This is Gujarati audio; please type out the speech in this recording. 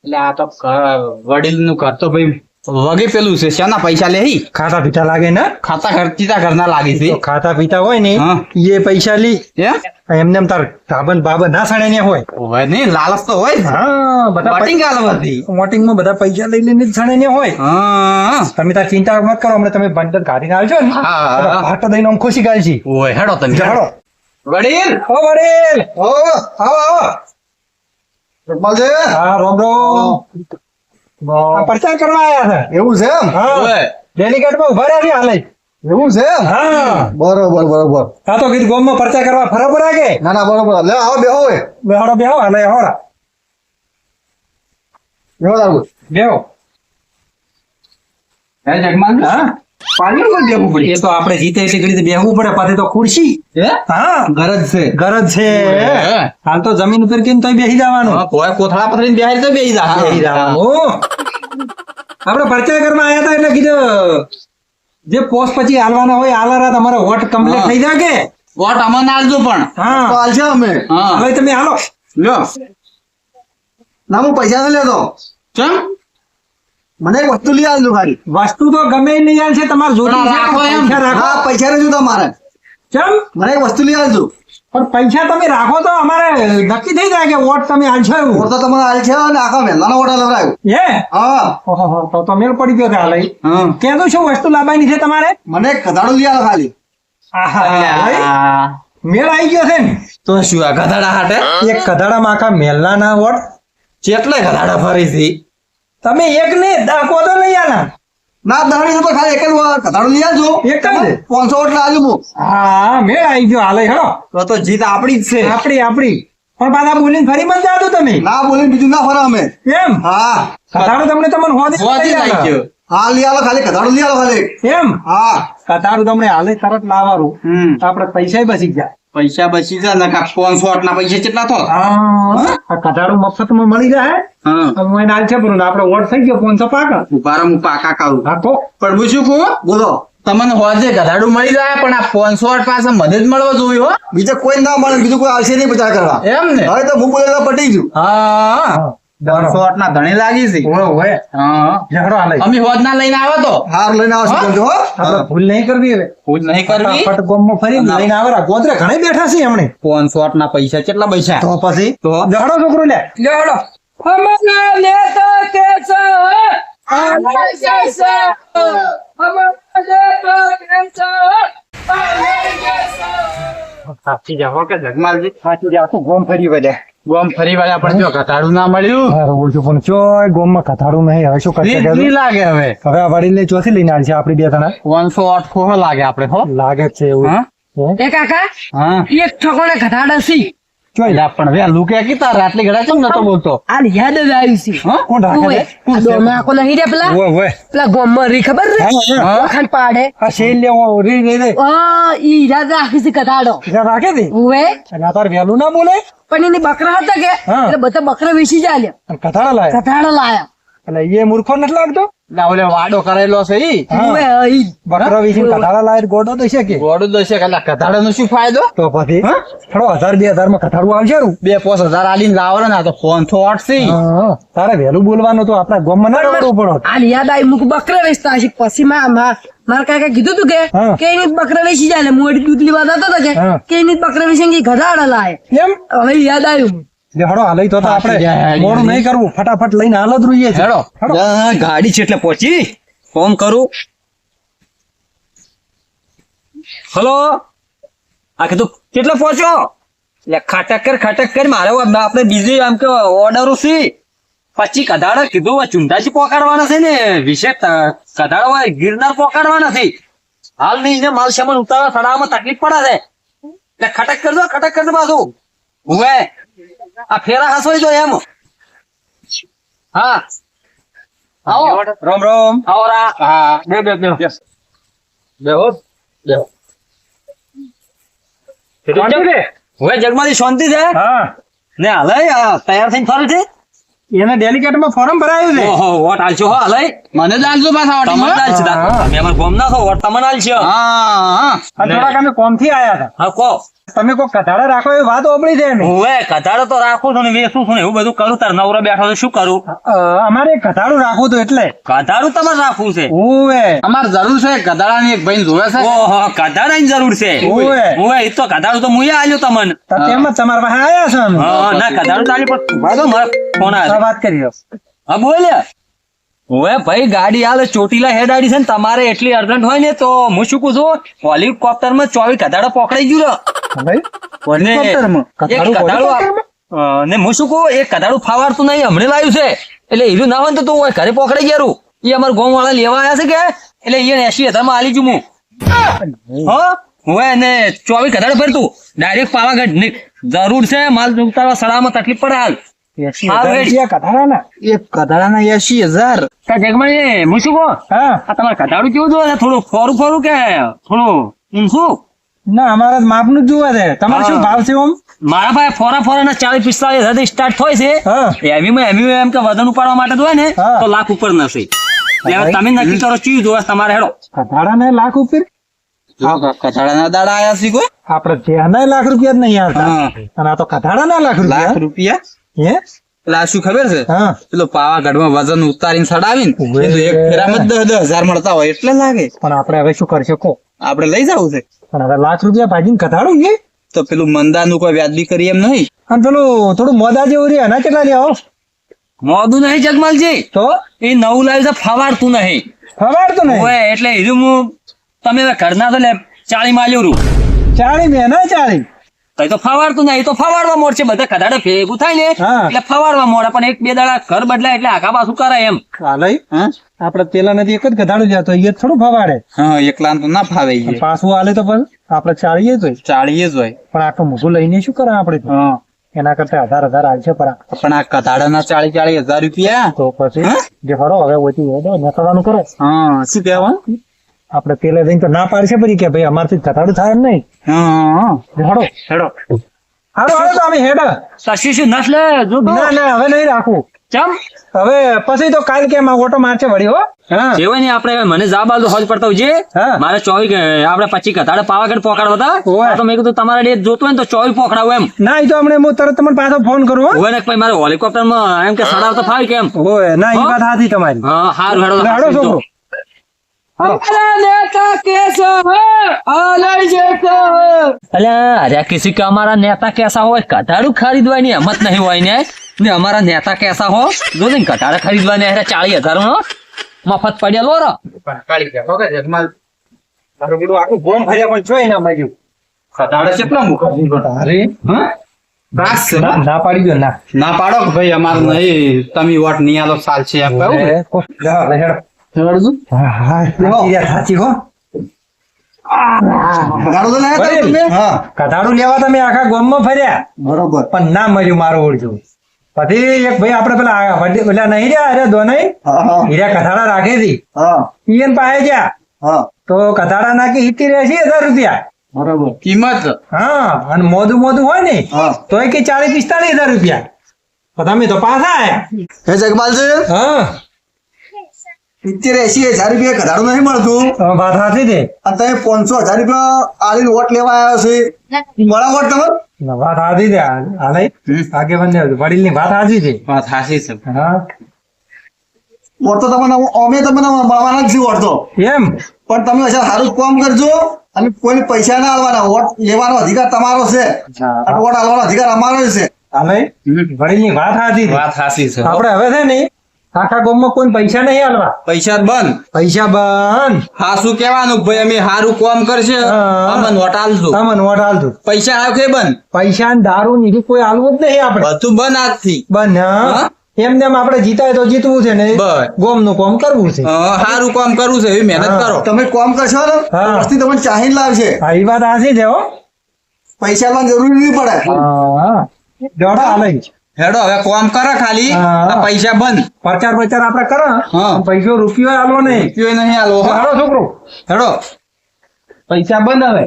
એટલે આ તો વડીલ નું ઘર તો ભાઈ વગે પેલું છે શાના પૈસા લે ખાતા પીતા લાગે ને ખાતા ખર્ચીતા ઘરના લાગે છે તો ખાતા પીતા હોય ને હા. એ પૈસા લી હે એમને એમ તાર ધાબન બાબન ના સાડે ને હોય હોય ને લાલચ તો હોય ને. હા બધા વોટિંગ આલવાથી. વોટિંગ માં બધા પૈસા લઈ લઈને જ સાડે ને હોય હા તમે તાર ચિંતા મત કરો હમણાં તમે બંધન કાઢીને આવજો ને હા. ભાટ દઈને આમ ખુશી ગાલજી ઓય હેડો તમે હેડો. વડીલ ઓ વડીલ ઓ આવો આવો હા રોમ રોમ આ પ્રચાર કરવા આયા છે એવું છે એમ હા ઓય ડેલિગેટ માં ઉભા રહ્યા છે હાલે એવું છે એમ હા બરોબર બરોબર આ તો કીધું ગોમમાં પ્રચાર કરવા ફરવા લાગે ના ના બરોબર લે આવો બેહો હવે બેહો બેહો હાલે હોડા બેહો તારું બેહો હે જગમાન હા પાણી પર દેવું પડે એ તો આપણે જીતે એટલી ઘડી તો બેહવું પડે પાછી તો ખુરશી હે હા ગરજ છે ગરજ છે હે. હાલ તો જમીન ઉપર કેમ તોય બેસી જવાનું હા, કોઈ કોથળા પથરીને બેહારી તો બેહી જા બેસી જવાનું આપણે પ્રચાર કરવા આયા હતા એટલે કીધું જે પોસ્ટ પછી હાલવાના હોય હાલારા તમારો વોટ કમ્પ્લીટ હા. થઈ જાય કે વોટ અમને આલજો પણ તો હા હાલશે અમે હા હવે તમે હાલો લ્યો ના હું પૈસા નથી લેતો ચમ મને એક વસ્તુ લઈ આવજો ખાલી વસ્તુ તો ગમે એ નહીં છે તમારે જોતી પણ છે, રાખો એમ. પૈસા રાખો હા પૈસા નથી જોતા મારે કેમ મને એક વસ્તુ લઈ આવજો પણ પૈસા તમે રાખો તો અમારે નક્કી થઈ જાય કે વોટ તમે હાલશો એવું ઓર તો તમારે હાલ છે અને આખા મહેલાનો ઓર્ડર લવડાવ્યો હે હા ઓહો તો મેળ પડી ગયો ત્યાં લઈ હા ક્યાં શું વસ્તુ લાવવાની છે તમારે મને એક કધાડું લઈ આવો ખાલી લઈ. મેળ આવી ગયો છે ને તો શું આ ગધાડા હાટે એક કધાડામાં આખા મેલના વોટ કેટલે ગધાડા ફરી છે તમે એક ને દાખો તો લઈ આના ના દાડી તો ખાલી એક જ કધાડું લઈ આવજો એક જ છે? 500 ઓટ લાવજો હું હા મેળ આવી ગયો હાલે હેડો તો જીત આપણી જ છે આપણી પણ પાછા બોલીને ફરી મત જાદુ તમે ના બોલીને બીજું ના ફરા અમે એમ હા કથાડું તમને હોદી હોજી લાગી ગયો હા લઈ આવો ખાલી કધાડું લઈ આવો ખાલી એમ હા કથાડું તમને હાલે તરત લાવવાનું હમ તો આપણે પૈસા બચી ગયા પૈસા બચી જાય ને 500 ના પૈસા કેટલા થો આ કથાડું મફતમાં મળી જાય હા હવે હું એને હાલ છે પણ આપણે વોટ થઈ ગયો 500 પાકા ઉભારા હું પાકા કરું હા તો પણ હું શું કહું બોલો તમને હોજે ગધાડું મળી જાય પણ આ 500 પાસે મદદ મળવા જોઈએ હો બીજે કોઈ ના મળે બીજું કોઈ આવશે નહીં પ્રચાર કરવા એમ ને હવે તો હું બોલેલા પટી ગયું હા 500 ના ધણી લાગી છે ઓય હા ઝઘડો હાલે અમે હોજ ના લઈને આવ્યો તો હાર લઈને આવશે હા? કરજો હો આપણે ભૂલ નહીં કરવી હવે ભૂલ નહીં કરવી ફટાફટ ગોમમાં ફરી લઈને આવરા ગોદરે ઘણા બેઠા છે હમણે 500 ના પૈસા કેટલા પૈસા તો પછી તો ઝઘડો છોકરો લે લેવડો હમણાં લેતા કેસો આલે જૈસે હમણાં લેતા કેસો આલે જૈસે સાચી જાવ કે જગમાલજી સાચી જાવ તો ગોમ ફરી વળે ગોમ ફરી વાળા પણ જો ઘટાડું ના મળ્યું હારું બોલશું પણ ચોય ગોમમાં કથાડું નહીં હવે શું કરશે રીતની લાગે હવે હવે આ વડીલ ચોથી લઈને આવશે આપડી બે તણા 508 ખોહો લાગે આપણે હો લાગે જ છે એવું હા એ કાકા હા એક ઠકોણે ઘટાડા સી ચોય એટલે પણ વે લુકે કીતા રાતલી ઘડા ચમ નતો બોલતો આ યાદ જ આવી છે હા કોણ રાખે ઓય, છે આ દોમા કો નહીં રે પેલા ઓય ઓય પેલા ગોમમાં રી ખબર રે હા. વખાણ પાડે આ શેલ લેવો રી રી રે ઈ યાદ રાખી છે ઘટાડો ત્યાં રાખે દે ઓવે અને આ તાર વહેલું ના બોલે પણ એની બકરા હતા કે હા. એટલે બધા બકરા વેચી જાય અને કથાડા લાય ઘટાડો લાયા એટલે એ મૂર્ખો નથી લાગતો એટલે ઓલે વાડો કરેલો છે ઈ હા. ઓવે ઈ બકરો વીસી કથાડા લાય ગોડો તો છે કે ગોડું દશે એટલે કથાડાનો શું ફાયદો તો પછી હા? થોડો 1000 માં કથાડું આવશે રૂ 2-5 હજાર આલીને લાવો ને આ તો 508 છે હા, તારે વહેલું બોલવાનું તો આપણા ગામમાં ના કરવું પડે આ યાદ આવી મુક બકરા વેચતા હશે પછી મારા કાકા કીધું તું હા. કે એની બકરા વેચી જાય ને મોડી દૂધ લેવા જતો હતો હા. કે એની બકરા વેચી કે ઘટાડા લાય એમ હવે યાદ આવ્યું હડો હાલઈ તો આપણે મોડું નહીં કરવું ફટાફટ લઈને હાલ જ રહીએ છીએ. હેડો હેડો. ગાડી છે એટલે પહોંચી ફોન કરું હલો આ કીધું કેટલે પહોંચ્યો એટલે ખાટક કર મારે આપણે બીજી આમ કે ઓર્ડરો છે પછી કધાડા કીધું ચુંડાજી પોકાડવાના છે ને વિશે કધાડા હોય ગિરનાર પોકાડવાના છે હાલ નહીં ને માલ સામાન ઉતારવા સડાવવામાં તકલીફ પડે છે એટલે ખટક કરજો પાછું હુએ આ ફેરા હસવાઈ જો એમ હા આવો રામ રામ આવો રા હા બેહો શાંતિ રે. હવે જગમાથી શાંતિ છે હા ને હાલે તૈયાર થઈને ફરે છે એને ડેલિકેટમાં ફોર્મ ભરાયું છે ઓહો વોટ આલશો હો હાલે મને જ આલજો પાછા તમને વાટીમાં. આલશે તાર. હા. તમે અમારા ગામના છો, વટ તમને આલશે. હા આ થોડાક અમે કોમથી આયા હતા હા કહો. તમે કોઈ કથાડા રાખો એ વાત ઓપડી છે ને ઓવે કથાડો તો રાખું છું ને વેચું છું ને એવું બધું કરું તાર નવરો બેઠો તો શું કરું? અમારે એક કથાડું રાખવું હતું એટલે કથાડું તમારે રાખવું છે. ઓવે અમારે જરૂર છે ગધાડાની એક ભાઈ જોવે છે. ઓહો કથાડાની જરૂર છે. ઓવે. ઓવે એ તો કથાડું તો મુએ આલ્યું તમને. તો તેમ જ તમારા પાસે આયા છો અમે હા ના કથાડું તો આલ્યું પણ ઉભા રહો, મારો ફોન આ આવ્યો. વાત કરી દો હા બોલ. ઓવે ભાઈ ગાડી હાલ ચોટીલા હેડાડી છે ને તમારે એટલી અર્જન્ટ હોય ને તો હું શું કહું છું હેલિકોપ્ટર માં 24 કથાડો પકડાઈ ગયું ભાઈ ને હેલિકોપ્ટરમાં? એક કથાડું કથાડું હેલિકોપ્ટરમાં? ને હું શું કહું એક કથાડું ફાવાડતું નહીં હમણે લાવ્યું છે એટલે હીરું ના હોય ને તો તું ઘરે પકડાઈ ગયું. એ અમારા ગામ વાળા લેવા આવ્યા છે કે એટલે એને 80,000 માં આલી જુ હું. હા હવે ને 24 કથાડો ભરતું ડાયરેક્ટ પાવાગઢ ને જરૂર છે માલ ઉતારવા સડામાં તકલીફ પડે હાલ. 80,000 રૂપિયા કથાડાના? એક ગધાડાના 80,000. તા જગમણ હું શું કહું હા આ તમારે કથાડું કેવું જોવે છે થોડું ફોરું ફોરું કે થોડું ઊંચું? ના અમારા માપનું જ જોવા છે તમારે શું ભાવ છે ઓમ મારા પાસે ફોરા ફોરા ના 40-45 હજાર સ્ટાર્ટ થાય છે. હા હેવી એમ કે વજન ઉપાડવા માટે તો હોય ને હા. તો લાખ ઉપર નથી. એટલે હવે તમે નક્કી કરો ચીજ જોવે તમારે હેડો. કથાડાના લાખ ઉપર ગધાડાના દાડા આયા છે કોઈ? આપડે ત્યાંના લાખ રૂપિયા જ નહીં આવતા હા. અને આ તો કથાડાના લાખ લાખ રૂપિયા રૂપિયા. હે એટલે આ શું ખબર છે? હા પેલો પાવાગઢમાં વજન ઉતારીને ચડાવીને ઉભે. એ તો એક ફેરામાં જ 10,000 મળતા હોય એટલે લાગે. પણ આપણે હવે શું કરશે કો આપણે લઈ જવું છે પણ હવે લાખ રૂપિયા ભાગીને કથાડું છે તો પેલું મંદાનું કોઈ વ્યાજબી કરી એમ નહીં. અને પેલું થોડું મોદા જેવું રહ્યા એના કેટલા લેવો મોદું નહીં જગમાલજી તો એ નવું લાવ્યું છે ફવાડતું નહીં. ફવાડતો નહીં ઓય એટલે હીરું હું તમે હવે ઘરના તો લે 40 માં આલ્યું રૂ 40 મેં ના 40 તો એ તો ફવાડતું નહીં. એ તો ફવાડવા મોડ છે બધા કથાડે ભેગું થાય ને હા. એટલે ફવાડવા મોડ પણ એક બે દાડા ઘર બદલાય એટલે આખા પાછું કરે એમ. ચાલે હા આપડે પેલા નથી એક જ ગધાડું જતો એ થોડું ફવાડે હા એકલા તો ના ફાવે ઈ. પાછું હાલે તો પછી આપડે 40 જ હોય 40 જ હોય. પણ આટલું મોટું લઈને શું કરે આપણે તો? હા એના કરતા 1000 હાલશે પર પણ આ કથાડાના 40,000 રૂપિયા. તો પછી હા? જે ફરો હવે ઓછી નકળવાનું કરો હા શું કહેવાનું? આપડે પેલા જઈને તો ના પાડશે પછી કે ભાઈ અમારથી ઘટાડું થાય એમ નહીં હા હેડો હેડો હાલો હાલો તો અમે હેડ કશું શું નસ લે જો તો. ના ના હવે નહીં રાખવું ચમ હવે પછી તો કાલ કેમ ઓટો મારશે વળી હો હા જે હોય ને આપણે મને જાબાલ તો હોજ પડતા હોય હા. છે મારે 24 આપણે 25 કથાડે પાવાગઢ પોકાડવા હતા ઓય. તો મેં કીધું તમારે ડેટ જોતું હોય ને તો 24 પોકડાવું એમ. ના એ તો હમણાં હું તરત તમને પાછો ફોન કરું હો હોય ને કે ભાઈ મારે હેલિકોપ્ટર માં એમ કે સડાવતા ફાવે કેમ. ઓય ના એ હા? વાત સાચી તમારી हाँ हार हेडो હેડો છોકરો अरे किसी का हमारा नेता कैसा हो कटारू खरीदवानी हिम्मत नहीं हुआ ने हमारा नेता कैसा हो जो दिन कटारा खरीदवाने है 40,000 નો મફત પડ્યા લો રો કાળી ગયા વગર જગમાલ મારું બધું આખું ગોમ ફર્યા પણ જોઈ ના મળ્યું કથાડા કેટલા મૂકો? અરે હા ત્રાસ છે ને? ના પાડી દો ના ના પાડો કે ભાઈ અમારું નહીં તમે વોટ નહીં આલો સાલ છે એમ કહું ને. હેડો હા હા સાચી હો ગાડો તો લાયા તા તમે? હા કથાડું લેવા તમે આખા ગામમાં ફર્યા બરોબર પણ ના મળ્યું મારું ઓળખ્યું પછી એક ભાઈ આપડે પેલા નહીં રહ્યા અરે દો નહીં હા હા હીરા કથાડા રાખી હતી હા ઈયન પાસે ગયા હા તો કથાડા નાખી 70-80,000 રૂપિયા બરોબર કિંમત હા અને મોદું હોય ને હા તો કે 40-45,000 રૂપિયા તો તમે તો પાછા આયા હે જગમાલજી હા 70-80,000 રૂપિયા ઘટાડો નહીં મળતું તો વાત સાચી છે અને તમે 500,000 રૂપિયા આલીને વોટ લેવા આવ્યો છે મળા વોટ તમે વાત સાચી છે હાલે આગેવાન વડીલ ની વાત સાચી છે વાત હાસી છે. હા વોટ તો તમને અમે તમને મળવાના જ છે વોટ તો એમ પણ તમે હશે સારું કામ કરજો અને કોઈ પૈસા ના આલવાના વોટ લેવાનો અધિકાર તમારો છે અને વોટ આલવાનો અધિકાર અમારો છે હાલે વડીલ ની વાત સાચી છે વાત હાસી છે. આપડે હવે છે ને આખા ગામમાં કોઈ પૈસા નહીં આલવા પૈસા બંધ. પૈસા બંધ હા શું કહેવાનું કે ભાઈ અમે સારું કામ કરશે હા. અમને વોટ આલજો. તમે નોટ આલજો પૈસા આવે કે બંધ? પૈસા ને દારૂ ની કોઈ આલવું જ નહીં આપડે બધું બંધ આજથી. બંધ હા? હા એમને એમ આપડે જીતાય તો જીતવું છે ને બસ. ગોમ નું કામ કરવું છે સારું કામ કરવું છે એવી મહેનત હા. કરો. તમે કામ કરશો ને હા. વસ્તી તમને ચાહીને લાવશે હા એ વાત સાચી છે હો પૈસા લાવવાની જરૂર નહીં પડે હા દોડો હાલે હેડો હવે કામ કરે ખાલી હા. આ પૈસા બંધ. પ્રચાર આપડે કરો હા. પૈસો રૂપિયો આલવો નહીં રૂપિયો નહીં આલો. હાલો છોકરો હેડો પૈસા બંધ હવે